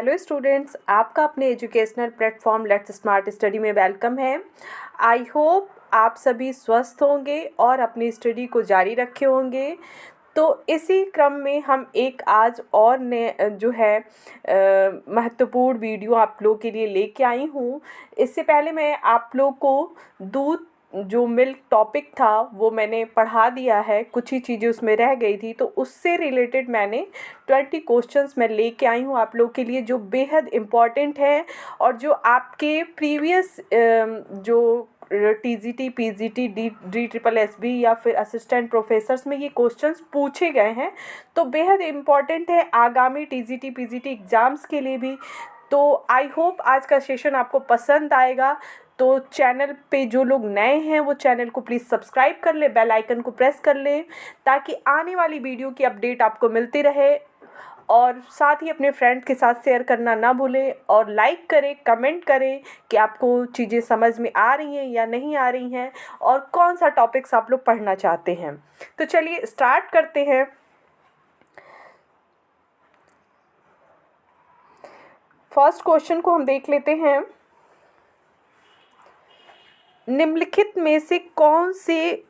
Hello students, आपका अपने educational platform let's smart study में वेलकम है। आई होप आप सभी स्वस्थ होंगे और अपनी स्टडी को जारी रखे होंगे। तो इसी क्रम में हम एक आज और ने जो है महत्वपूर्ण वीडियो आप लोग के लिए लेके आई हूँ। इससे पहले मैं आप लोग को दूध जो मिल्क टॉपिक था वो मैंने पढ़ा दिया है, कुछ ही चीज़ें उसमें रह गई थी, तो उससे रिलेटेड मैंने 20 क्वेश्चंस मैं लेके आई हूँ आप लोग के लिए, जो बेहद इम्पॉर्टेंट है और जो आपके प्रीवियस जो TGT PGT D triple SB या फिर असिस्टेंट प्रोफेसर्स में ये क्वेश्चंस पूछे गए हैं, तो बेहद इम्पॉर्टेंट है आगामी टीजीटी पीजीटी एग्ज़ाम्स के लिए भी। तो आई होप आज का सेशन आपको पसंद आएगा। तो चैनल पे जो लोग नए हैं वो चैनल को प्लीज़ सब्सक्राइब कर ले, बेल आइकन को प्रेस कर ले, ताकि आने वाली वीडियो की अपडेट आपको मिलती रहे। और साथ ही अपने फ्रेंड्स के साथ शेयर करना ना भूलें और लाइक करें, कमेंट करें कि आपको चीज़ें समझ में आ रही हैं या नहीं आ रही हैं और कौन सा टॉपिक्स आप लोग पढ़ना चाहते हैं। तो चलिए स्टार्ट करते हैं। फर्स्ट क्वेश्चन को हम देख लेते हैं। निम्नलिखित में से कौन से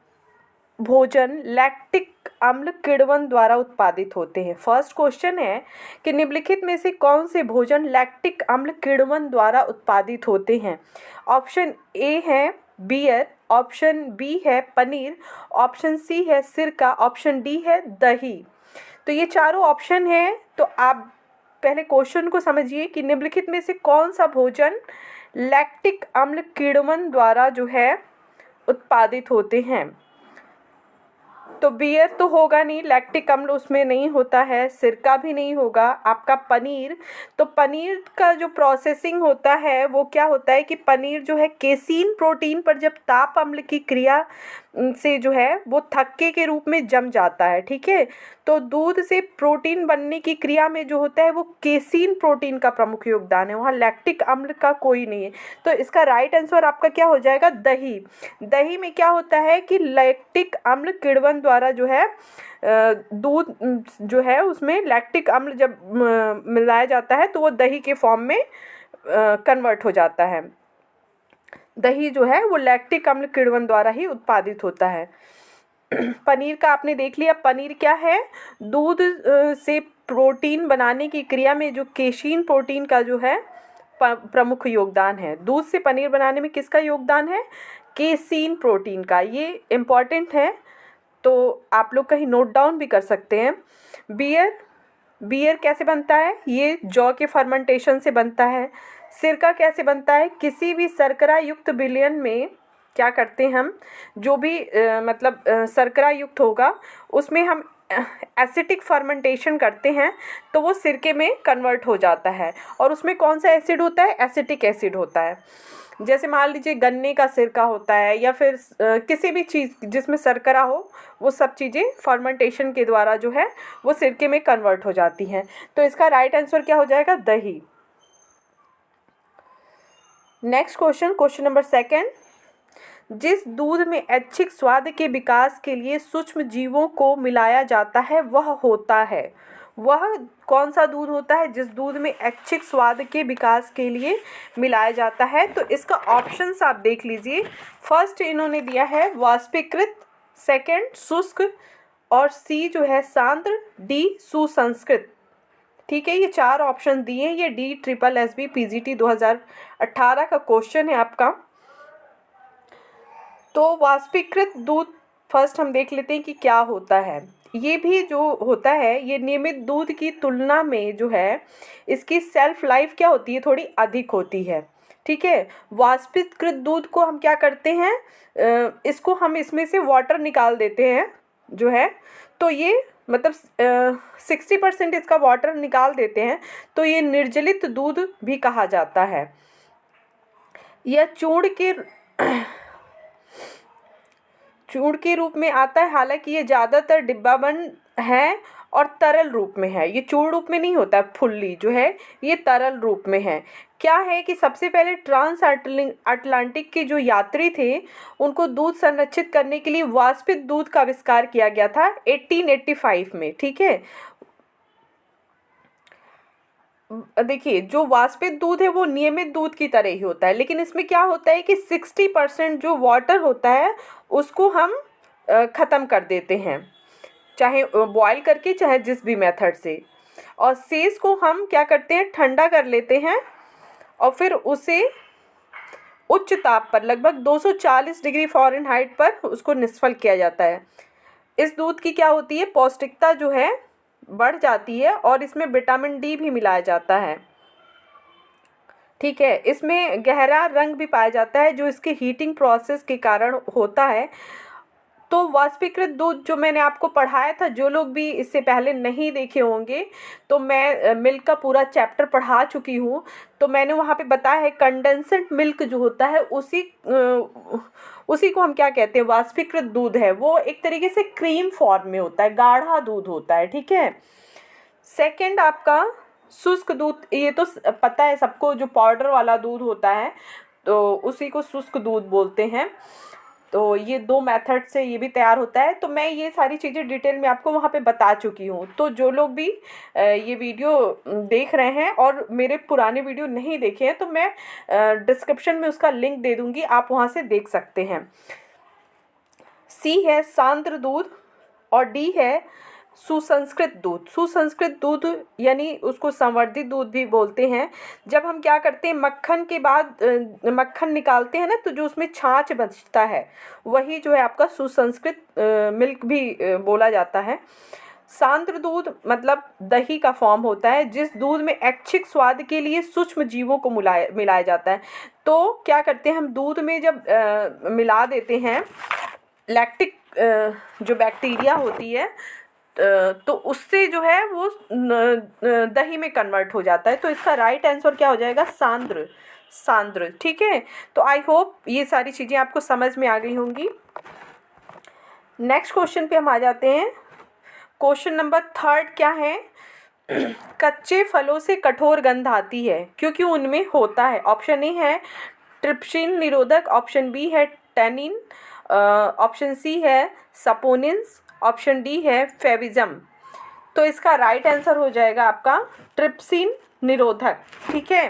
भोजन लैक्टिक अम्ल किण्वन द्वारा उत्पादित होते हैं। फर्स्ट क्वेश्चन है कि निम्नलिखित में से कौन से भोजन लैक्टिक अम्ल किण्वन द्वारा उत्पादित होते हैं। ऑप्शन ए है बियर, ऑप्शन बी है पनीर, ऑप्शन सी है सिरका, ऑप्शन डी है दही। तो ये चारों ऑप्शन हैं। तो आप पहले क्वेश्चन को समझिए कि निम्नलिखित में से कौन सा भोजन लैक्टिक अम्ल किण्वन द्वारा जो है उत्पादित होते हैं। तो बियर तो होगा नहीं, लैक्टिक अम्ल उसमें नहीं होता है, सिरका भी नहीं होगा। आपका पनीर, तो पनीर का जो प्रोसेसिंग होता है वो क्या होता है कि पनीर जो है केसीन प्रोटीन पर जब ताप अम्ल की क्रिया से जो है वो थक्के के रूप में जम जाता है। ठीक है, तो दूध से प्रोटीन बनने की क्रिया में जो होता है वो केसीन प्रोटीन का प्रमुख योगदान है, वहाँ लैक्टिक अम्ल का कोई नहीं है। तो इसका राइट आंसर आपका क्या हो जाएगा, दही। दही में क्या होता है कि लैक्टिक अम्ल किण्वन द्वारा जो है दूध जो है उसमें लैक्टिक अम्ल जब मिलाया जाता है तो वो दही के फॉर्म में कन्वर्ट हो जाता है। दही जो है वो लैक्टिक अम्ल किण्वन द्वारा ही उत्पादित होता है। पनीर का आपने देख लिया, पनीर क्या है, दूध से प्रोटीन बनाने की क्रिया में जो केशीन प्रोटीन का जो है प्रमुख योगदान है। दूध से पनीर बनाने में किसका योगदान है, केसीन प्रोटीन का। ये इम्पॉर्टेंट है, तो आप लोग कहीं नोट डाउन भी कर सकते हैं। बियर, बियर कैसे बनता है, ये जौ के फर्मेंटेशन से बनता है। सिरका कैसे बनता है, किसी भी शर्करा युक्त विलयन में क्या करते हैं हम, जो भी शर्करा युक्त होगा उसमें हम एसिटिक फर्मेंटेशन करते हैं तो वो सिरके में कन्वर्ट हो जाता है। और उसमें कौन सा एसिड होता है, एसिटिक एसिड होता है। जैसे मान लीजिए गन्ने का सिरका होता है या फिर किसी भी चीज़ जिसमें शर्करा हो, वो सब चीज़ें फर्मेंटेशन के द्वारा जो है वो सिरके में कन्वर्ट हो जाती हैं। तो इसका राइट आंसर क्या हो जाएगा, दही। Next question, question number second. जिस दूध में ऐच्छिक स्वाद के विकास के लिए सूक्ष्म जीवों को मिलाया जाता है वह होता है, वह कौन सा दूध होता है जिस दूध में ऐच्छिक स्वाद के विकास के लिए मिलाया जाता है। तो इसका ऑप्शंस आप देख लीजिए। फर्स्ट इन्होंने दिया है वाष्पीकृत, सेकंड शुष्क, और सी जो है सांद्र, डी सुसंस्कृत। ठीक है, ये चार ऑप्शन दिए। ये D triple S B PGT 2018 का क्वेश्चन है आपका। तो वाष्पीकृत दूध फर्स्ट हम देख लेते हैं कि क्या होता है। ये भी जो होता है ये नियमित दूध की तुलना में जो है इसकी सेल्फ लाइफ क्या होती है, थोड़ी अधिक होती है। ठीक है, वाष्पीकृत दूध को हम क्या करते हैं, इसको हम इसमें से वाटर निकाल देते हैं जो है, तो ये 60% इसका वाटर निकाल देते हैं, तो ये निर्जलित दूध भी कहा जाता है। यह चूर्ण के रूप में आता है, हालांकि ये ज़्यादातर डिब्बाबंद है और तरल रूप में है। ये चूर्ण रूप में नहीं होता है, फुल्ली जो है ये तरल रूप में है। क्या है कि सबसे पहले ट्रांस अटलांटिक के जो यात्री थे उनको दूध संरक्षित करने के लिए वाष्पित दूध का आविष्कार किया गया था 1885 में। ठीक है, देखिए, जो वाष्पित दूध है वो नियमित दूध की तरह ही होता है, लेकिन इसमें क्या होता है कि 60% जो वाटर होता है उसको हम ख़त्म कर देते हैं, चाहे बॉयल करके चाहे जिस भी मेथड से। और शेष को हम क्या करते हैं, ठंडा कर लेते हैं और फिर उसे उच्च ताप पर लगभग 240 डिग्री फ़ारेनहाइट पर उसको निष्फल किया जाता है। इस दूध की क्या होती है, पौष्टिकता जो है बढ़ जाती है और इसमें विटामिन डी भी मिलाया जाता है। ठीक है, इसमें गहरा रंग भी पाया जाता है जो इसके हीटिंग प्रोसेस के कारण होता है। तो वाष्पीकृत दूध जो मैंने आपको पढ़ाया था, जो लोग भी इससे पहले नहीं देखे होंगे, तो मैं मिल्क का पूरा चैप्टर पढ़ा चुकी हूँ। तो मैंने वहाँ पे बताया है कंडेंस्ड मिल्क जो होता है उसी को हम क्या कहते हैं, वाष्पीकृत दूध है। वो एक तरीके से क्रीम फॉर्म में होता है, गाढ़ा दूध होता है। ठीक है। सेकंड आपका शुष्क दूध, ये तो पता है सबको, जो पाउडर वाला दूध होता है तो उसी को शुष्क दूध बोलते हैं। तो ये दो मेथड से ये भी तैयार होता है। तो मैं ये सारी चीज़ें डिटेल में आपको वहाँ पे बता चुकी हूँ। तो जो लोग भी ये वीडियो देख रहे हैं और मेरे पुराने वीडियो नहीं देखे हैं, तो मैं डिस्क्रिप्शन में उसका लिंक दे दूँगी, आप वहाँ से देख सकते हैं। सी है सांद्र दूध और डी है सुसंस्कृत दूध। सुसंस्कृत दूध यानी उसको संवर्धित दूध भी बोलते हैं। जब हम क्या करते हैं, मक्खन के बाद मक्खन निकालते हैं ना, तो जो उसमें छाछ बचता है वही जो है आपका सुसंस्कृत मिल्क भी बोला जाता है। सांद्र दूध मतलब दही का फॉर्म होता है, जिस दूध में ऐच्छिक स्वाद के लिए सूक्ष्म जीवों को मिलाया जाता है। तो क्या करते हैं हम, दूध में जब मिला देते हैं लैक्टिक जो बैक्टीरिया होती है, तो उससे जो है वो दही में कन्वर्ट हो जाता है। तो इसका राइट आंसर क्या हो जाएगा, सांद्र। सांद्र। ठीक है। तो आई होप ये सारी चीज़ें आपको समझ में आ गई होंगी। नेक्स्ट क्वेश्चन पे हम आ जाते हैं। क्वेश्चन नंबर 3 क्या है, कच्चे फलों से कठोर गंध आती है क्योंकि उनमें होता है। ऑप्शन ए है ट्रिप्सिन निरोधक, ऑप्शन बी है टैनिन, ऑप्शन सी है सपोनिन्स, ऑप्शन डी है फेविजम। तो इसका राइट आंसर हो जाएगा आपका ट्रिप्सिन निरोधक। ठीक है।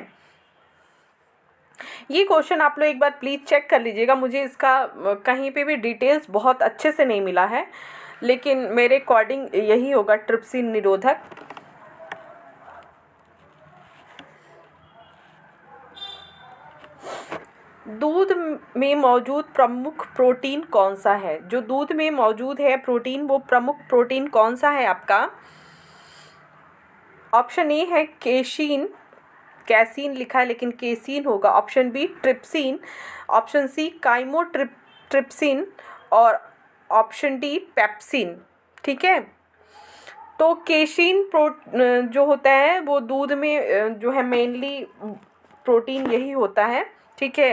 ये क्वेश्चन आप लोग एक बार प्लीज़ चेक कर लीजिएगा, मुझे इसका कहीं पे भी डिटेल्स बहुत अच्छे से नहीं मिला है, लेकिन मेरे अकॉर्डिंग यही होगा, ट्रिप्सिन निरोधक। दूध में मौजूद प्रमुख प्रोटीन कौन सा है? जो दूध में मौजूद है प्रोटीन, वो प्रमुख प्रोटीन कौन सा है आपका? ऑप्शन ए है केशीन, कैसीन लिखा है लेकिन केसीन होगा। Option B trypsin, option C chymotrypsin और ऑप्शन डी पेप्सिन। ठीक है। तो केशीन जो होता है वो दूध में जो है मेनली प्रोटीन यही होता है। ठीक है।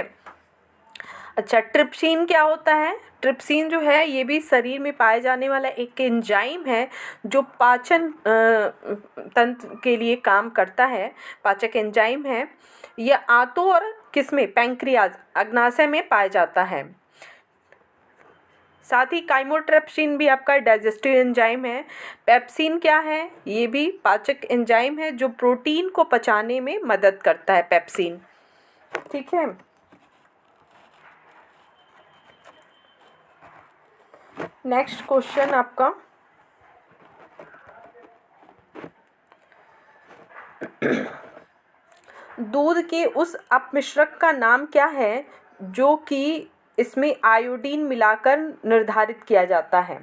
अच्छा, ट्रिप्सिन क्या होता है? ट्रिप्सिन जो है ये भी शरीर में पाए जाने वाला एक एंजाइम है जो पाचन तंत्र के लिए काम करता है, पाचक एंजाइम है। यह आंतों और किसमें, पैंक्रियाज अग्नाशय में पाया जाता है। साथ ही काइमोट्रिप्सिन भी आपका डाइजेस्टिव एंजाइम है। पेप्सिन क्या है? ये भी पाचक एंजाइम है जो प्रोटीन को पचाने में मदद करता है, पेप्सिन। ठीक है। नेक्स्ट क्वेश्चन आपका, दूध के उस अपमिश्रक का नाम क्या है जो कि इसमें आयोडीन मिलाकर निर्धारित किया जाता है?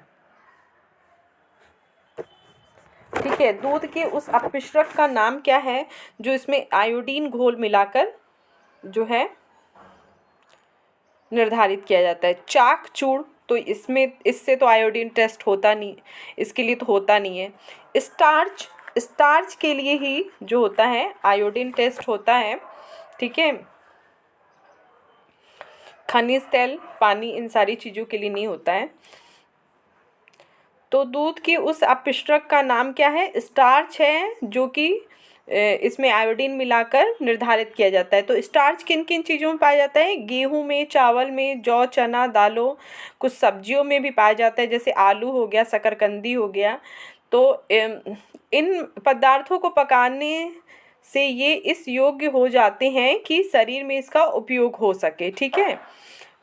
ठीक है, दूध के उस अपमिश्रक का नाम क्या है जो इसमें आयोडीन घोल मिलाकर जो है निर्धारित किया जाता है? चाक चूर्ण, तो इसमें इससे तो आयोडीन टेस्ट होता नहीं, इसके लिए तो होता नहीं है। स्टार्च, स्टार्च के लिए ही जो होता है आयोडीन टेस्ट होता है। ठीक है। खनिज तेल, पानी, इन सारी चीज़ों के लिए नहीं होता है। तो दूध की उस अपमिश्रक का नाम क्या है? स्टार्च है, जो कि इसमें आयोडीन मिलाकर निर्धारित किया जाता है। तो स्टार्च किन किन चीज़ों में पाया जाता है? गेहूं में, चावल में, जौ, चना, दालों, कुछ सब्जियों में भी पाया जाता है, जैसे आलू हो गया, शकरकंदी हो गया। तो इन पदार्थों को पकाने से ये इस योग्य हो जाते हैं कि शरीर में इसका उपयोग हो सके। ठीक है,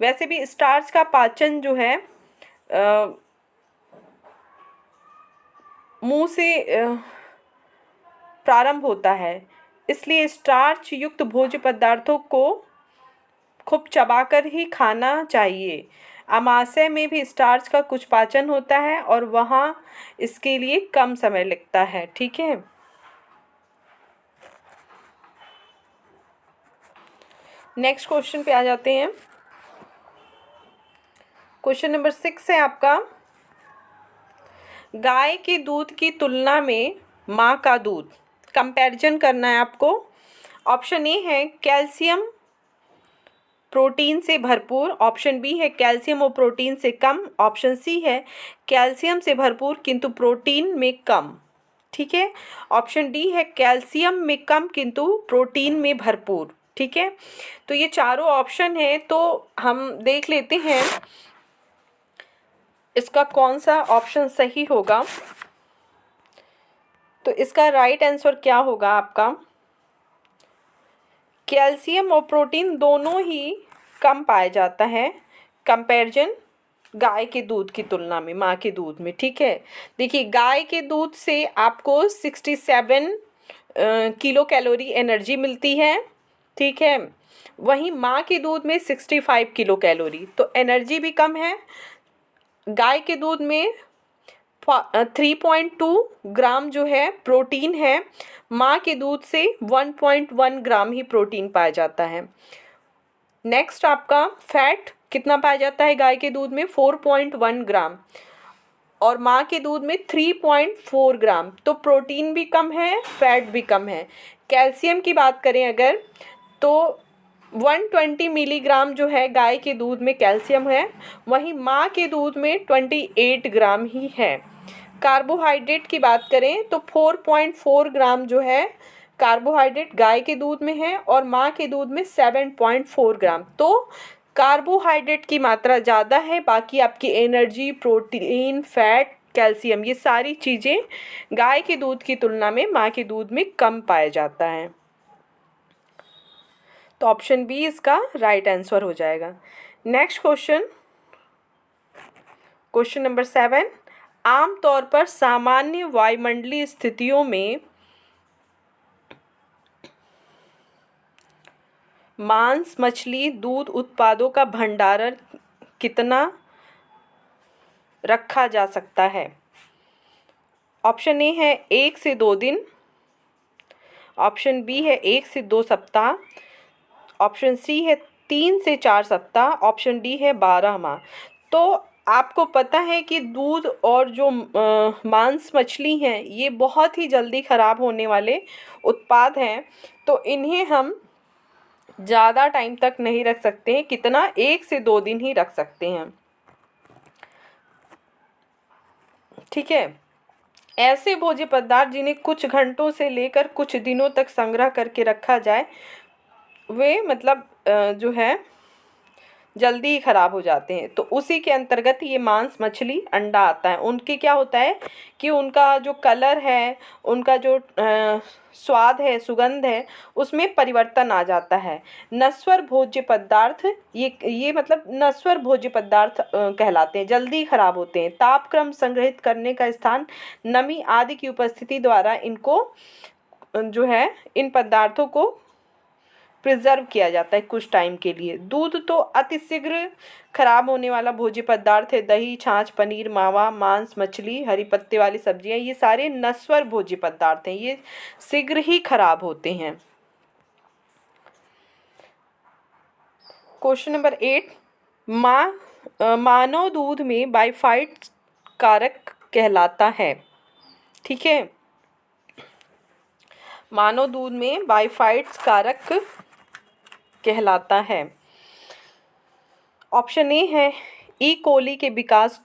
वैसे भी स्टार्च का पाचन जो है मुंह से प्रारंभ होता है, इसलिए स्टार्च युक्त भोज्य पदार्थों को खूब चबाकर ही खाना चाहिए। आमाशय में भी स्टार्च का कुछ पाचन होता है और वहाँ इसके लिए कम समय लगता है। ठीक है, नेक्स्ट क्वेश्चन पे आ जाते हैं। क्वेश्चन नंबर 6 है आपका, गाय के दूध की तुलना में माँ का दूध, कंपैरिजन करना है आपको। ऑप्शन ए है कैल्शियम प्रोटीन से भरपूर, ऑप्शन बी है कैल्शियम और प्रोटीन से कम, ऑप्शन सी है कैल्शियम से भरपूर किंतु प्रोटीन में कम। ठीक है, ऑप्शन डी है कैल्शियम में कम किंतु प्रोटीन में भरपूर। ठीक है, तो ये चारों ऑप्शन है, तो हम देख लेते हैं इसका कौन सा ऑप्शन सही होगा। तो इसका राइट आंसर क्या होगा आपका, कैल्शियम और प्रोटीन दोनों ही कम पाया जाता है कंपैरिजन गाय के दूध की तुलना में माँ के दूध में। ठीक है, देखिए गाय के दूध से आपको 67 किलो कैलोरी एनर्जी मिलती है। ठीक है, वहीं माँ के दूध में 65 किलो कैलोरी, तो एनर्जी भी कम है। गाय के दूध में 3.2 ग्राम जो है प्रोटीन है, माँ के दूध से 1.1 ग्राम ही प्रोटीन पाया जाता है। नेक्स्ट आपका फैट कितना पाया जाता है गाय के दूध में, 4.1 ग्राम और माँ के दूध में 3.4 ग्राम, तो प्रोटीन भी कम है, फैट भी कम है। कैल्शियम की बात करें अगर, तो 120 मिलीग्राम जो है गाय के दूध में कैल्शियम है, वहीं माँ के दूध में 28 ग्राम ही है। कार्बोहाइड्रेट की बात करें तो 4.4 ग्राम जो है कार्बोहाइड्रेट गाय के दूध में है और माँ के दूध में 7.4 ग्राम, तो कार्बोहाइड्रेट की मात्रा ज़्यादा है। बाकी आपकी एनर्जी, प्रोटीन, फैट, कैल्शियम, ये सारी चीज़ें गाय के दूध की तुलना में माँ के दूध में कम पाया जाता है। तो ऑप्शन बी इसका राइट आंसर हो जाएगा। नेक्स्ट क्वेश्चन, क्वेश्चन नंबर 7, आमतौर पर सामान्य वायुमंडलीय स्थितियों में मांस, मछली, दूध उत्पादों का भंडारण कितना रखा जा सकता है। ऑप्शन ए है 1 से 2 दिन, ऑप्शन बी है 1 से 2 सप्ताह, ऑप्शन सी है 3 से 4 सप्ताह, ऑप्शन डी है 12 माह। तो आपको पता है कि दूध और जो मांस मछली हैं ये बहुत ही जल्दी ख़राब होने वाले उत्पाद हैं, तो इन्हें हम ज़्यादा टाइम तक नहीं रख सकते हैं। कितना, 1 से 2 दिन ही रख सकते हैं। ठीक है, ऐसे भोज्य पदार्थ जिन्हें कुछ घंटों से लेकर कुछ दिनों तक संग्रह करके रखा जाए वे मतलब जो है जल्दी ही ख़राब हो जाते हैं, तो उसी के अंतर्गत ये मांस, मछली, अंडा आता है। उनके क्या होता है कि उनका जो कलर है, उनका जो स्वाद है, सुगंध है, उसमें परिवर्तन आ जाता है। नश्वर भोज्य पदार्थ ये मतलब नश्वर भोज्य पदार्थ कहलाते हैं, जल्दी ख़राब होते हैं। तापक्रम, संग्रहित करने का स्थान, नमी आदि की उपस्थिति द्वारा इनको जो है इन पदार्थों को प्रिजर्व किया जाता है कुछ टाइम के लिए। दूध तो अतिशीघ्र खराब होने वाला भोज्य पदार्थ है। दही, छाछ, पनीर, मावा, मांस, मछली, हरी पत्ते वाली सब्जियां, ये सारे नश्वर भोज्य पदार्थ हैं, ये शीघ्र ही खराब होते हैं। क्वेश्चन नंबर 8, मानव दूध में बाइफाइट कारक कहलाता है। ठीक है, मानव दूध में बाइफाइट्स कारक कहलाता है। ऑप्शन ए है ई कोली के विकास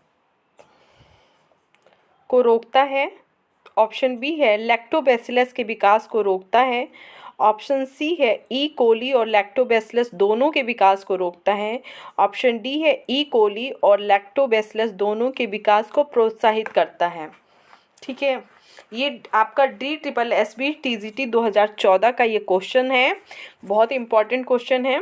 को रोकता है, ऑप्शन बी है लैक्टोबैसिलस के विकास को रोकता है, ऑप्शन सी है ई कोली और लैक्टोबैसिलस दोनों के विकास को रोकता है, ऑप्शन डी है ई कोली और लैक्टोबैसिलस दोनों के विकास को प्रोत्साहित करता है। ठीक है, ये आपका DSSB-TGT 2014 का ये क्वेश्चन है, बहुत इंपॉर्टेंट क्वेश्चन है।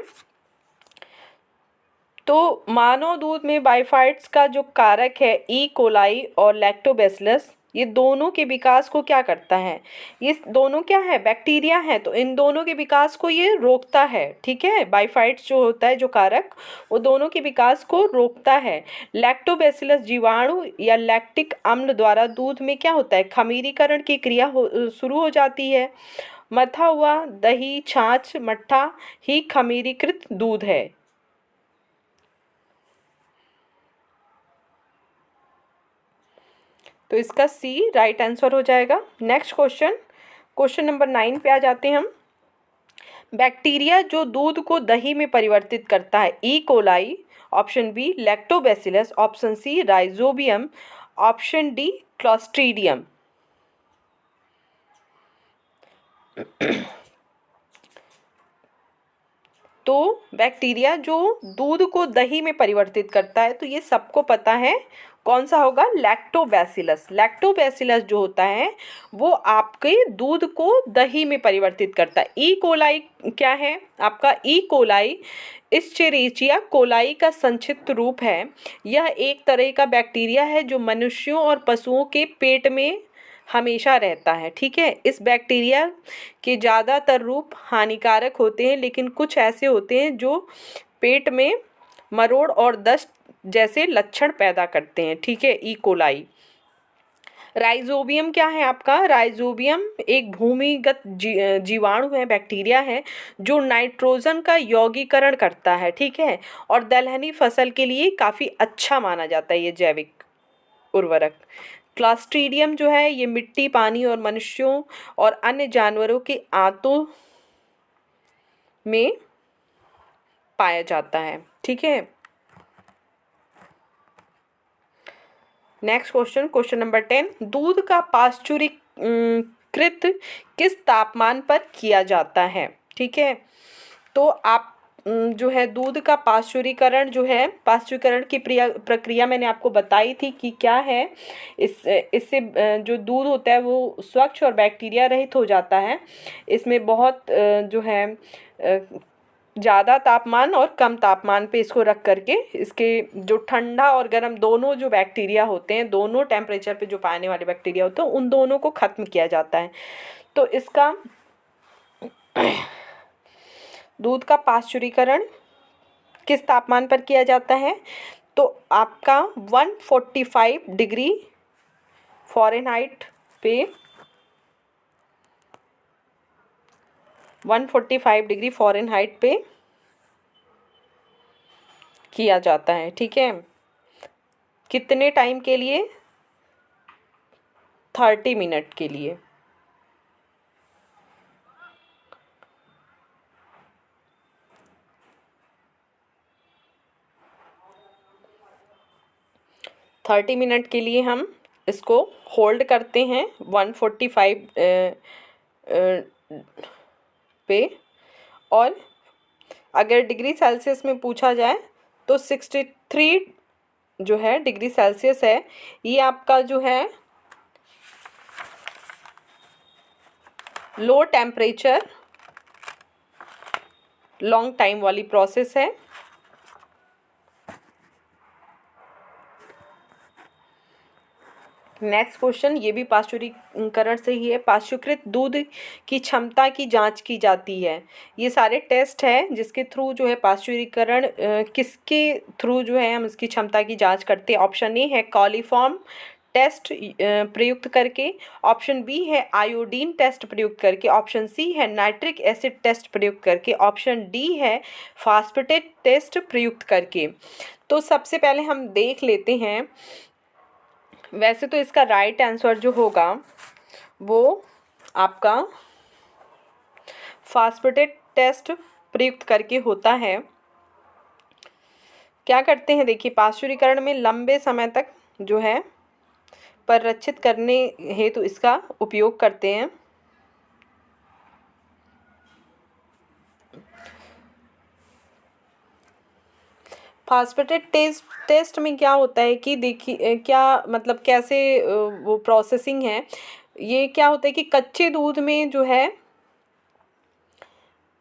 तो मानव दूध में बाइफाइट्स का जो कारक है ई कोलाई और लैक्टोबैसिलस, ये दोनों के विकास को क्या करता है? ये दोनों क्या है? बैक्टीरिया है। तो इन दोनों के विकास को ये रोकता है, ठीक है। बाइफाइट्स जो होता है जो कारक, वो दोनों के विकास को रोकता है। लैक्टोबैसिलस जीवाणु या लैक्टिक अम्ल द्वारा दूध में क्या होता है? खमीरीकरण की क्रिया शुरू हो जाती है। मथा हुआ दही, छाछ, मट्ठा ही खमीरीकृत दूध है। तो इसका सी राइट आंसर हो जाएगा। नेक्स्ट क्वेश्चन, क्वेश्चन नंबर 9 पे आ जाते हैं हम। बैक्टीरिया जो दूध को दही में परिवर्तित करता है, E coli, option B lactobacillus, option C rhizobium, option D clostridium. तो बैक्टीरिया जो दूध को दही में परिवर्तित करता है, तो ये सबको पता है कौन सा होगा? लैक्टोबैसिलस। लैक्टोबैसिलस जो होता है वो आपके दूध को दही में परिवर्तित करता है। ई कोलाई क्या है? आपका ई कोलाई इस्चेरिचिया कोलाई का संक्षिप्त रूप है। यह एक तरह का बैक्टीरिया है जो मनुष्यों और पशुओं के पेट में हमेशा रहता है, ठीक है। इस बैक्टीरिया के ज़्यादातर रूप हानिकारक होते हैं, लेकिन कुछ ऐसे होते हैं जो पेट में मरोड़ और दस्त जैसे लक्षण पैदा करते हैं, ठीक है। E coli. राइजोबियम क्या है आपका? राइजोबियम एक भूमिगत जीवाणु है, बैक्टीरिया है जो नाइट्रोजन का यौगीकरण करता है, ठीक है। और दलहनी फसल के लिए काफ़ी अच्छा माना जाता है ये जैविक उर्वरक। क्लॉस्ट्रीडियम जो है ये मिट्टी, पानी और मनुष्यों और अन्य जानवरों के आंतों में पाया जाता है, ठीक है। Next question, question number 10। दूध का पाश्चुरीकृत किस तापमान पर किया जाता है, ठीक है। तो आप जो है दूध का पाश्चुरीकरण जो है, पाश्चुरीकरण की प्रक्रिया मैंने आपको बताई थी कि क्या है। इससे जो दूध होता है वो स्वच्छ और बैक्टीरिया रहित हो जाता है। इसमें बहुत जो है ज़्यादा तापमान और कम तापमान पे इसको रख करके इसके जो ठंडा और गर्म दोनों जो बैक्टीरिया होते हैं, दोनों टेम्परेचर पे जो पाने वाले बैक्टीरिया होते हैं, उन दोनों को ख़त्म किया जाता है। तो इसका दूध का पाश्चुरीकरण किस तापमान पर किया जाता है? तो आपका 145 डिग्री फ़ारेनहाइट पे 145 डिग्री फ़ारेनहाइट पे किया जाता है, ठीक है। कितने टाइम के लिए? 30 मिनट के लिए। थर्टी मिनट के लिए हम इसको होल्ड करते हैं 145 पे। और अगर डिग्री सेल्सियस में पूछा जाए तो 63 जो है डिग्री सेल्सियस है। ये आपका जो है लो टेम्परेचर लॉन्ग टाइम वाली प्रोसेस है। नेक्स्ट क्वेश्चन, ये भी पाश्चुरीकरण से ही है। पाश्चुकृत दूध की क्षमता की जांच की जाती है। ये सारे टेस्ट हैं जिसके थ्रू जो है पाश्चुरीकरण किसके थ्रू जो है हम इसकी क्षमता की जांच करते हैं। ऑप्शन ए है कॉलीफॉर्म टेस्ट प्रयुक्त करके, ऑप्शन बी है आयोडीन टेस्ट प्रयुक्त करके, ऑप्शन सी है नाइट्रिक एसिड टेस्ट प्रयुक्त करके, ऑप्शन डी है फास्फेटेट टेस्ट प्रयुक्त करके। तो सबसे पहले हम देख लेते हैं। वैसे तो इसका राइट आंसर जो होगा वो आपका फास्फेटेट टेस्ट प्रयुक्त करके होता है। क्या करते हैं देखिए, पाश्चुरीकरण में लंबे समय तक जो है परिरक्षित करने हेतु इसका उपयोग करते हैं। फास्फेटेट टेस्ट में क्या होता है कि देखिए क्या मतलब कैसे वो प्रोसेसिंग है। ये क्या होता है कि कच्चे दूध में जो है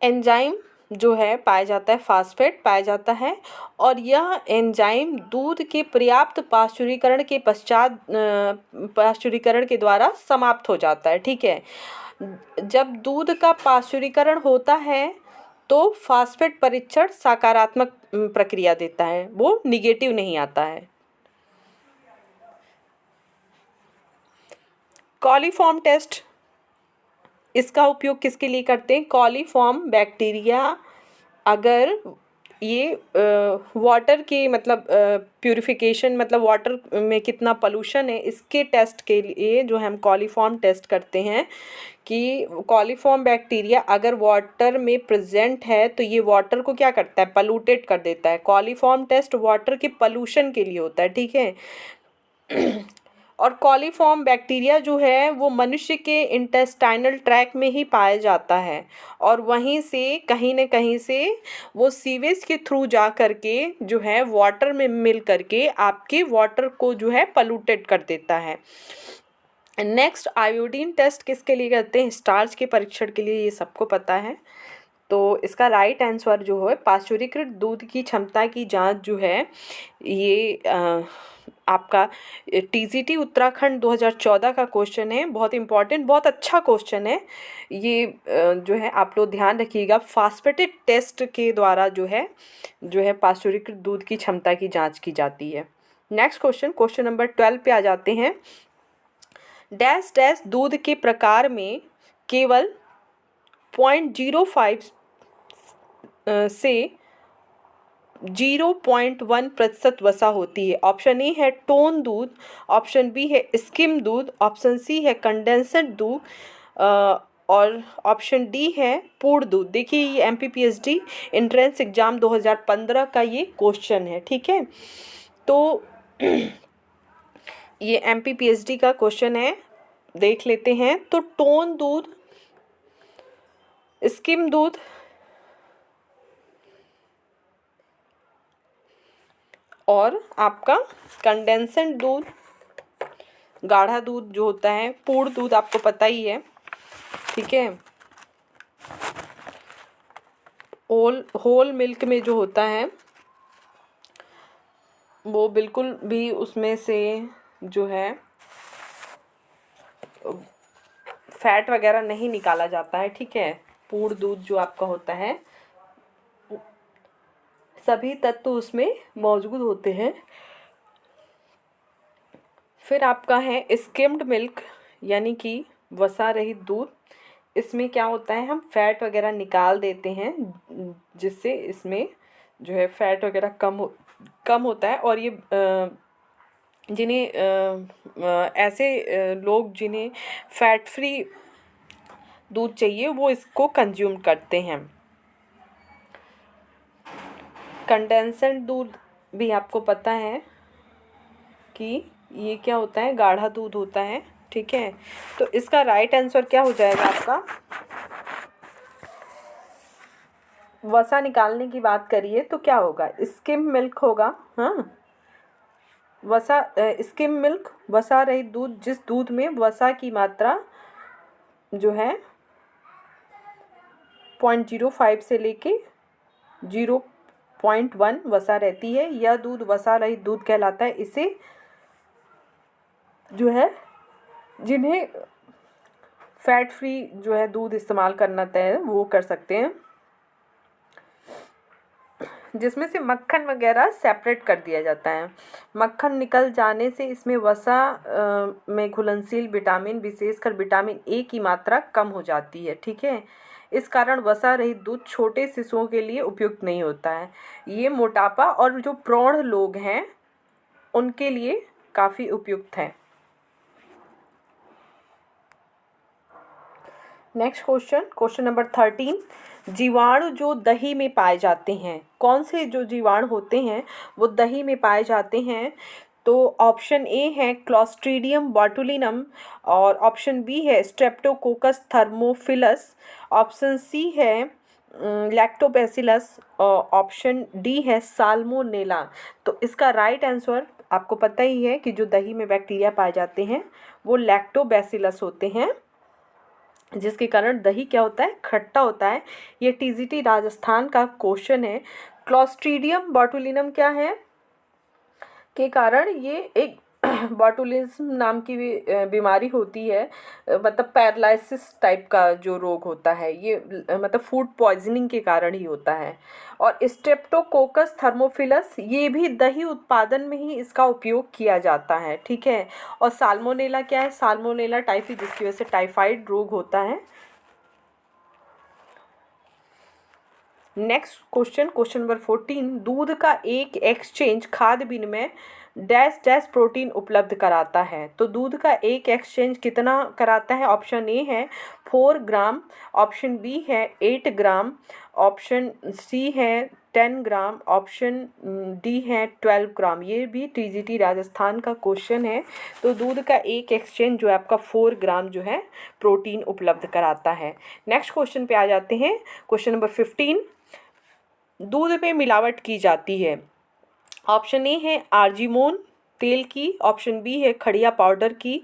एंजाइम जो है पाया जाता है, फास्फेट पाया जाता है, और यह एंजाइम दूध के पर्याप्त पाश्चुरीकरण के द्वारा समाप्त हो जाता है। ठीक है, जब दूध का पाश्चुरीकरण होता है तो फास्फेट परीक्षण सकारात्मक प्रक्रिया देता है, वो निगेटिव नहीं आता है। कॉलीफॉर्म टेस्ट, इसका उपयोग किसके लिए करते हैं? कॉलीफॉर्म बैक्टीरिया अगर ये वाटर के मतलब प्यूरिफिकेशन, मतलब वाटर में कितना पोल्यूशन है, इसके टेस्ट के लिए जो हम कॉलीफॉर्म टेस्ट करते हैं कि कॉलीफॉर्म बैक्टीरिया अगर वाटर में प्रेजेंट है तो ये वाटर को क्या करता है? पलूटेड कर देता है। कॉलीफॉर्म टेस्ट वाटर के पोल्यूशन के लिए होता है। ठीक है, और कॉलीफॉर्म बैक्टीरिया जो है वो मनुष्य के इंटेस्टाइनल ट्रैक में ही पाया जाता है, और वहीं से कहीं न कहीं से वो सीवेज के थ्रू जा करके जो है वाटर में मिल करके आपके वाटर को जो है पलूटेड कर देता है। नेक्स्ट, आयोडीन टेस्ट किसके लिए करते हैं? स्टार्च के परीक्षण के लिए, ये सबको पता है। तो इसका राइट आंसर जो है पाश्चुरीकृत दूध की क्षमता की जांच जो है ये आपका टीजीटी उत्तराखंड 2014 का क्वेश्चन है। बहुत इंपॉर्टेंट, बहुत अच्छा क्वेश्चन है ये। जो है आप लोग ध्यान रखिएगा, फास्फेटेड टेस्ट के द्वारा जो है पाश्चुरीकृत दूध की क्षमता की जांच की जाती है। नेक्स्ट क्वेश्चन, क्वेश्चन नंबर 12 पे आ जाते हैं। डैश डैश दूध के प्रकार में केवल 0.05 से 0.1% वसा होती है। ऑप्शन ए है टोन दूध, ऑप्शन बी है स्किम दूध, ऑप्शन सी है कंडेंसड दूध, और ऑप्शन डी है पूर्ण दूध। देखिए ये एमपीपीएसडी एंट्रेंस एग्जाम 2015 का ये क्वेश्चन है। ठीक है, तो ये एमपीपीएसडी का क्वेश्चन है, देख लेते हैं। तो टोन दूध, स्किम दूध और आपका कंडेंसड दूध, गाढ़ा दूध जो होता है, पूर्ण दूध आपको पता ही है। ठीक है, होल मिल्क में जो होता है वो बिल्कुल भी उसमें से जो है फैट वगैरह नहीं निकाला जाता है। ठीक है, पूर्ण दूध जो आपका होता है सभी तत्व उसमें मौजूद होते हैं। फिर आपका है स्किम्ड मिल्क, यानी कि वसा रहित दूध। इसमें क्या होता है, हम फैट वगैरह निकाल देते हैं जिससे इसमें जो है फैट वगैरह कम होता है। और ये जिन्हें ऐसे लोग जिन्हें फैट फ्री दूध चाहिए वो इसको कंज्यूम करते हैं। कंडेंसड दूध भी आपको पता है कि ये क्या होता है, गाढ़ा दूध होता है। ठीक है, तो इसका राइट आंसर क्या हो जाएगा आपका? वसा निकालने की बात करिए तो क्या होगा? स्किम मिल्क होगा। हाँ, वसा स्किम मिल्क, वसा रहित दूध, जिस दूध में वसा की मात्रा जो है 0.05 से लेके 0.1 वसा रहती है, यह दूध वसा रहित दूध कहलाता है। इसे जो है जिन्हें फैट फ्री जो है दूध इस्तेमाल करना तय है वो कर सकते हैं, जिसमें से मक्खन वगैरह सेपरेट कर दिया जाता है। मक्खन निकल जाने से इसमें वसा में घुलनशील विटामिन, विशेषकर विटामिन ए की मात्रा कम हो जाती है। ठीक है, इस कारण वसा रहित दूध छोटे शिशुओं के लिए उपयुक्त नहीं होता है। ये मोटापा और जो प्रौढ़ लोग हैं उनके लिए काफ़ी उपयुक्त है। Next question, question number 13। जीवाणु जो दही में पाए जाते हैं, कौन से जो जीवाणु होते हैं वो दही में पाए जाते हैं? तो ऑप्शन ए है क्लॉस्ट्रीडियम बॉटुलिनम, और ऑप्शन बी है स्ट्रेप्टोकोकस थर्मोफिलस, ऑप्शन सी है लैक्टोबैसिलस, और ऑप्शन डी है साल्मोनेला। तो इसका राइट आंसर आपको पता ही है कि जो दही में बैक्टीरिया पाए जाते हैं वो लैक्टोबैसिलस होते हैं, जिसके कारण दही क्या होता है, खट्टा होता है। ये टीजीटी राजस्थान का क्वेश्चन है। क्लॉस्ट्रीडियम बॉटुलिनम क्या है के कारण ये एक बॉटुलिज्म नाम की भी बीमारी होती है, मतलब पैरालिसिस टाइप का जो रोग होता है ये मतलब फूड पॉइजनिंग के कारण ही होता है। और स्ट्रेप्टोकोकस थर्मोफिलस ये भी दही उत्पादन में ही इसका उपयोग किया जाता है, ठीक है। और साल्मोनेला क्या है, साल्मोनेला टाइफी, जिसकी वजह से टाइफाइड रोग होता है। नेक्स्ट क्वेश्चन, क्वेश्चन नंबर 14, दूध का एक एक्सचेंज खाद्य विनिमय डैश डैश प्रोटीन उपलब्ध कराता है। तो दूध का एक एक्सचेंज कितना कराता है? ऑप्शन ए है 4 ग्राम, ऑप्शन बी है 8 ग्राम, ऑप्शन सी है 10 ग्राम, ऑप्शन डी है 12 ग्राम। ये भी टीजीटी राजस्थान का क्वेश्चन है। तो दूध का एक एक्सचेंज जो है आपका 4 ग्राम जो है प्रोटीन उपलब्ध कराता है। नेक्स्ट क्वेश्चन पे आ जाते हैं, क्वेश्चन नंबर 15, दूध में मिलावट की जाती है। ऑप्शन ए है आर्जिमोन तेल की, ऑप्शन बी है खड़िया पाउडर की,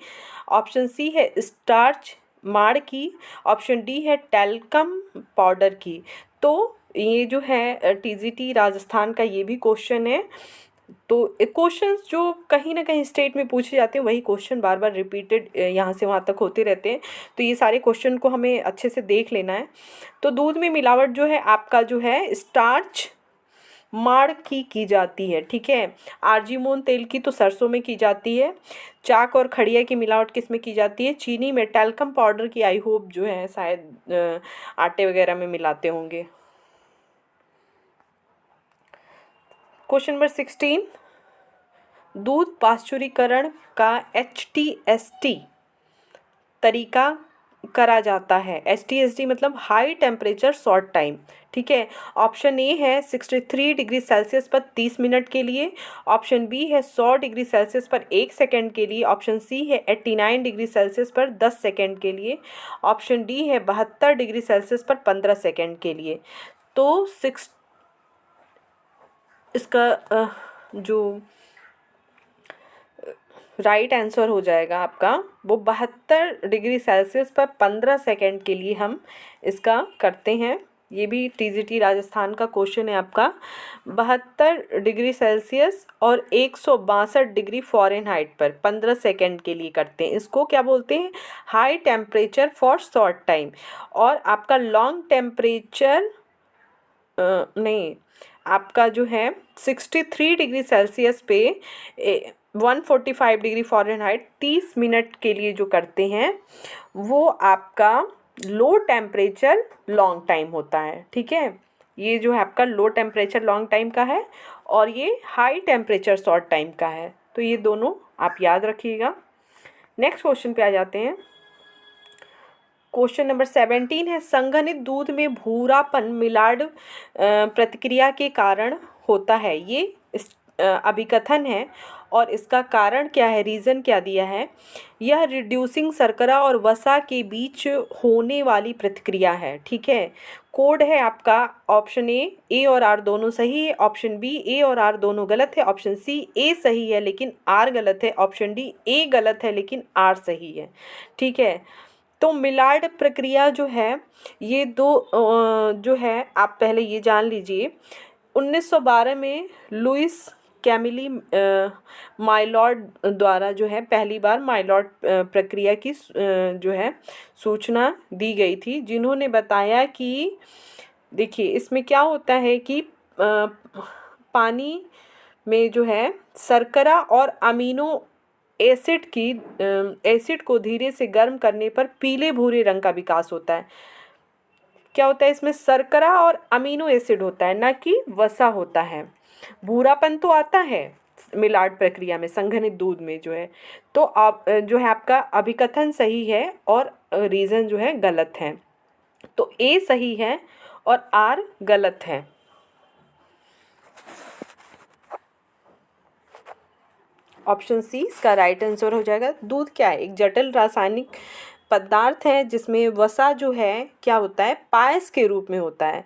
ऑप्शन सी है स्टार्च माड़ की, ऑप्शन डी है टैल्कम पाउडर की। तो ये जो है टीजीटी राजस्थान का ये भी क्वेश्चन है। तो क्वेश्चंस जो कहीं ना कहीं स्टेट में पूछे जाते हैं वही क्वेश्चन बार बार रिपीटेड यहाँ से वहाँ तक होते रहते हैं। तो ये सारे क्वेश्चन को हमें अच्छे से देख लेना है। तो दूध में मिलावट जो है आपका जो है स्टार्च माड़ की जाती है, ठीक है। आर्जिमोन तेल की तो सरसों में की जाती है। चाक और खड़िया की मिलावट किस में की जाती है? चीनी में। टैल्कम पाउडर की आई होप जो है शायद आटे वगैरह में मिलाते होंगे। क्वेश्चन नंबर 16, दूध पाश्चुरीकरण का HTST तरीका करा जाता है। HTST मतलब हाई टेम्परेचर शॉर्ट टाइम, ठीक है। ऑप्शन ए है 63 डिग्री सेल्सियस पर 30 मिनट के लिए, ऑप्शन बी है 100 डिग्री सेल्सियस पर 1 सेकंड के लिए, ऑप्शन सी है 89 डिग्री सेल्सियस पर 10 सेकंड के लिए, ऑप्शन डी है 72 डिग्री सेल्सियस पर 15 सेकंड के लिए। तो इसका जो राइट आंसर हो जाएगा आपका वो 72 डिग्री सेल्सियस पर 15 सेकंड के लिए हम इसका करते हैं। ये भी टीजीटी राजस्थान का क्वेश्चन है आपका। 72 डिग्री सेल्सियस और 162 डिग्री फ़ारेनहाइट पर 15 सेकंड के लिए करते हैं। इसको क्या बोलते हैं? High temperature for short time. और आपका लॉन्ग टेम्परेचर नहीं, आपका जो है 63 डिग्री सेल्सियस पे 145 डिग्री फ़ारेनहाइट 30 मिनट के लिए जो करते हैं वो आपका लो टेम्परेचर लॉन्ग टाइम होता है, ठीक है। ये जो है आपका लो टेम्परेचर लॉन्ग टाइम का है और ये हाई टेम्परेचर शॉर्ट टाइम का है। तो ये दोनों आप याद रखिएगा। नेक्स्ट क्वेश्चन पे आ जाते हैं। क्वेश्चन नंबर 17 है, संघनित दूध में भूरापन मिलार्ड प्रतिक्रिया के कारण होता है। ये अभिकथन है और इसका कारण क्या है, रीज़न क्या दिया है? यह रिड्यूसिंग शर्करा और वसा के बीच होने वाली प्रतिक्रिया है, ठीक है। कोड है आपका ऑप्शन ए और आर दोनों सही है, ऑप्शन बी ए और आर दोनों गलत है, ऑप्शन सी ए सही है लेकिन आर गलत है, ऑप्शन डी ए गलत है लेकिन आर सही है, ठीक है। तो मिलार्ड प्रक्रिया जो है ये जो है आप पहले ये जान लीजिए। 1912 में लुइस कैमिली माइलॉर्ड द्वारा जो है पहली बार माइलॉर्ड प्रक्रिया की जो है सूचना दी गई थी, जिन्होंने बताया कि देखिए इसमें क्या होता है कि पानी में जो है शर्करा और अमीनो एसिड को धीरे से गर्म करने पर पीले भूरे रंग का विकास होता है। क्या होता है इसमें? शर्करा और अमीनो एसिड होता है, ना कि वसा होता है। भूरापन तो आता है मिलार्ड प्रक्रिया में संघनित दूध में जो है। तो आप जो है आपका अभिकथन सही है और रीज़न जो है गलत है। तो ए सही है और आर गलत है। ऑप्शन सी इसका राइट आंसर हो जाएगा। दूध क्या है? एक जटिल रासायनिक पदार्थ है जिसमें वसा जो है क्या होता है, पायस के रूप में होता है।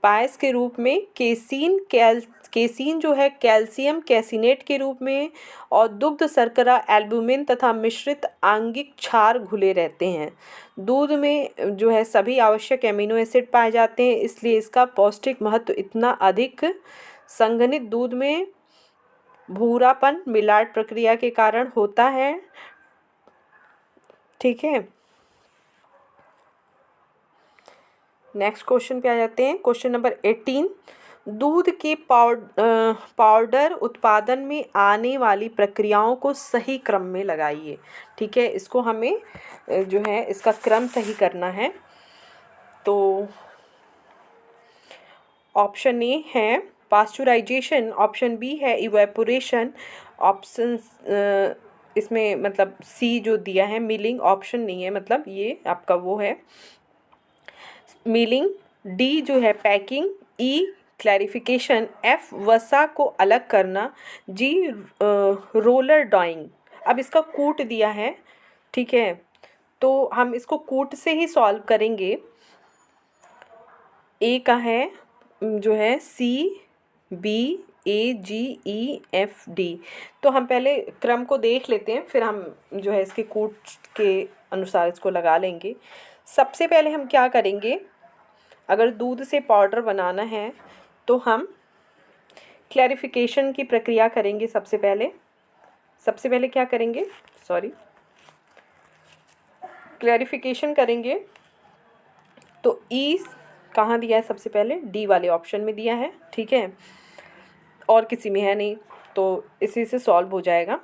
पायस के रूप में, केसीन जो है कैल्शियम कैसिनेट के रूप में, और दुग्ध शर्करा एल्बुमिन तथा मिश्रित आंगिक क्षार घुले रहते हैं। दूध में जो है सभी आवश्यक एमिनो एसिड पाए जाते हैं, इसलिए इसका पौष्टिक महत्व इतना अधिक। संघनित दूध में भूरापन मिलाट प्रक्रिया के कारण होता है। ठीक है, नेक्स्ट क्वेश्चन पे आ जाते हैं। क्वेश्चन नंबर 18, दूध के पाउडर उत्पादन में आने वाली प्रक्रियाओं को सही क्रम में लगाइए। ठीक है, इसको हमें जो है इसका क्रम सही करना है। तो ऑप्शन ए है पास्चुराइजेशन, ऑप्शन बी है इवेपोरेशन, ऑप्शन इसमें मतलब सी जो दिया है मिलिंग, ऑप्शन नहीं है, मतलब ये आपका वो है मिलिंग, डी जो है पैकिंग, ई क्लैरिफिकेशन, एफ वसा को अलग करना, जी रोलर डॉइंग। अब इसका कूट दिया है। ठीक है, तो हम इसको कूट से ही सॉल्व करेंगे। ए का है जो है सी बी ए जी ई एफ डी। तो हम पहले क्रम को देख लेते हैं, फिर हम जो है इसके कूट के अनुसार इसको लगा लेंगे। सबसे पहले हम क्या करेंगे, अगर दूध से पाउडर बनाना है तो हम क्लैरिफिकेशन की प्रक्रिया करेंगे। सबसे पहले क्या करेंगे, सॉरी, क्लैरिफिकेशन करेंगे। तो ई कहाँ दिया है, सबसे पहले डी वाले ऑप्शन में दिया है। ठीक है, और किसी में है नहीं, तो इसी से सॉल्व हो जाएगा।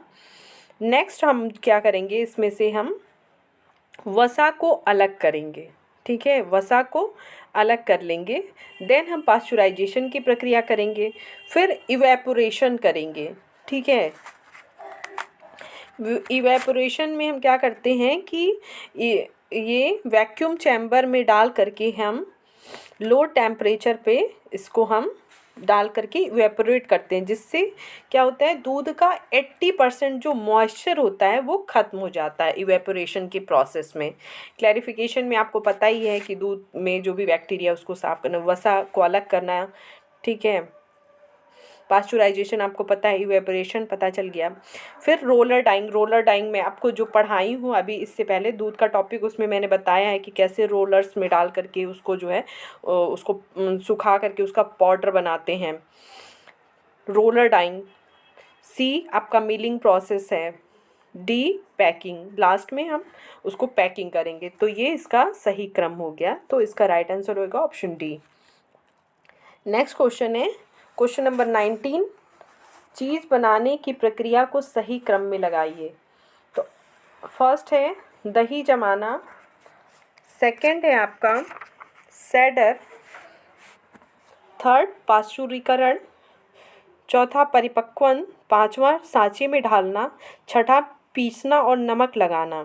नेक्स्ट हम क्या करेंगे, इसमें से हम वसा को अलग करेंगे। ठीक है, वसा को अलग कर लेंगे। देन हम पास्चुराइजेशन की प्रक्रिया करेंगे, फिर इवेपोरेशन करेंगे। ठीक है, इवेपोरेशन में हम क्या करते हैं कि ये वैक्यूम चैम्बर में डाल करके हम लो टेम्परेचर पे इसको हम डाल करके इवेपोरेट करते हैं, जिससे क्या होता है दूध का 80% जो मॉइस्चर होता है वो ख़त्म हो जाता है इवेपोरेशन की प्रोसेस में। क्लैरिफिकेशन में आपको पता ही है कि दूध में जो भी बैक्टीरिया उसको साफ़ करना, वसा को अलग करना। ठीक है, पास्चुराइजेशन आपको पता है, इवेपोरेशन पता चल गया। फिर रोलर डाइंग में आपको जो पढ़ाई हूँ अभी इससे पहले दूध का टॉपिक, उसमें मैंने बताया है कि कैसे रोलर्स में डाल करके उसको जो है उसको सुखा करके उसका पाउडर बनाते हैं, रोलर डाइंग। सी आपका मिलिंग प्रोसेस है, डी पैकिंग, लास्ट में हम उसको पैकिंग करेंगे। तो ये इसका सही क्रम हो गया, तो इसका राइट आंसर होगा ऑप्शन डी। नेक्स्ट क्वेश्चन है क्वेश्चन नंबर 19, चीज़ बनाने की प्रक्रिया को सही क्रम में लगाइए। तो फर्स्ट है दही जमाना, सेकंड है आपका सैडर, थर्ड पास्चुरीकरण, चौथा परिपक्वन, पांचवा सांचे में ढालना, छठा पीसना और नमक लगाना।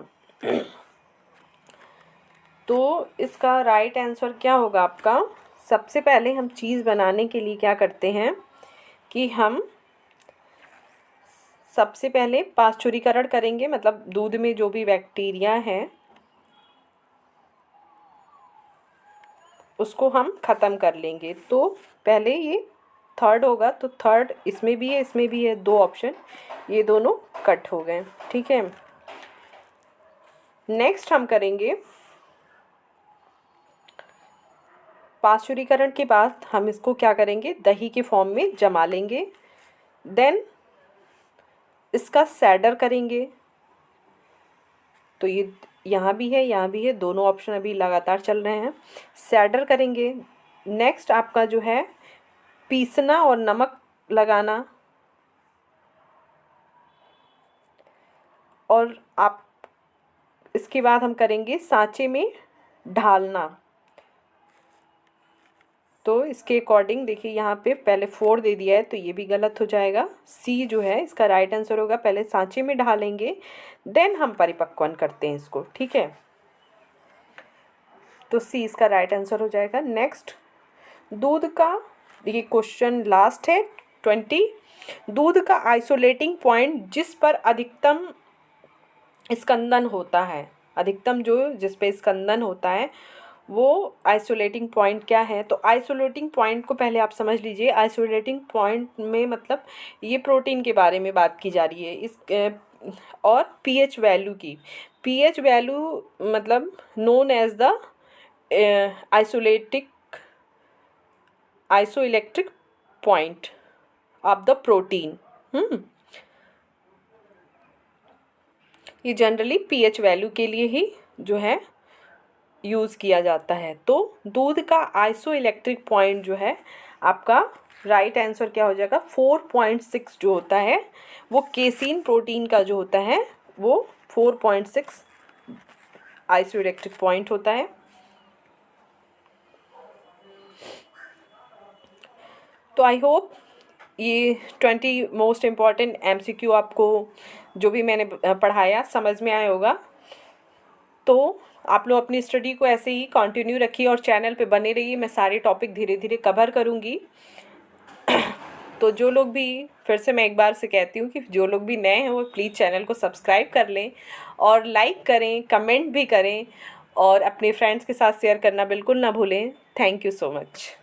तो इसका राइट आंसर क्या होगा आपका, सबसे पहले हम चीज़ बनाने के लिए क्या करते हैं कि हम सबसे पहले पास्चुरीकरण करेंगे, मतलब दूध में जो भी बैक्टीरिया है उसको हम ख़त्म कर लेंगे। तो पहले ये थर्ड होगा, तो थर्ड इसमें भी है इसमें भी है, दो ऑप्शन ये दोनों कट हो गए। ठीक है, नेक्स्ट हम करेंगे पास्चुरीकरण के बाद हम इसको क्या करेंगे, दही के फॉर्म में जमा लेंगे। देन इसका सैडर करेंगे, तो ये यहाँ भी है यहाँ भी है, दोनों ऑप्शन अभी लगातार चल रहे हैं। सैडर करेंगे, नेक्स्ट आपका जो है पीसना और नमक लगाना, और आप इसके बाद हम करेंगे सांचे में ढालना। तो इसके अकॉर्डिंग देखिए यहाँ पे पहले 4 दे दिया है, तो ये भी गलत हो जाएगा। सी जो है इसका राइट आंसर होगा, पहले सांचे में ढालेंगे देन हम परिपक्वन करते हैं इसको। ठीक है, तो सी इसका राइट आंसर हो जाएगा। नेक्स्ट दूध का, ये क्वेश्चन लास्ट है 20, दूध का आइसोलेटिंग पॉइंट जिस पर अधिकतम स्कंदन होता है, अधिकतम जो जिस पे स्कंदन होता है वो आइसोलेटिंग पॉइंट क्या है? तो आइसोलेटिंग पॉइंट को पहले आप समझ लीजिए। आइसोलेटिंग पॉइंट में मतलब ये प्रोटीन के बारे में बात की जा रही है। और पीएच वैल्यू की, पीएच वैल्यू मतलब known as the isolytic isoelectric point of the protein. ये जनरली पीएच वैल्यू के लिए ही जो है यूज़ किया जाता है। तो दूध का आइसोइलेक्ट्रिक पॉइंट जो है आपका राइट आंसर क्या हो जाएगा? 4.6 जो होता है वो केसीन प्रोटीन का जो होता है वो 4.6 आइसोइलेक्ट्रिक पॉइंट होता है। तो आई होप ये 20 मोस्ट इम्पॉर्टेंट एमसीक्यू आपको जो भी मैंने पढ़ाया समझ में आया होगा। तो आप लोग अपनी स्टडी को ऐसे ही कंटिन्यू रखिए और चैनल पे बने रहिए। मैं सारे टॉपिक धीरे धीरे कवर करूँगी। तो जो लोग भी, फिर से मैं एक बार से कहती हूँ कि जो लोग भी नए हैं वो प्लीज़ चैनल को सब्सक्राइब कर लें और लाइक करें, कमेंट भी करें और अपने फ्रेंड्स के साथ शेयर करना बिल्कुल ना भूलें। Thank you so much.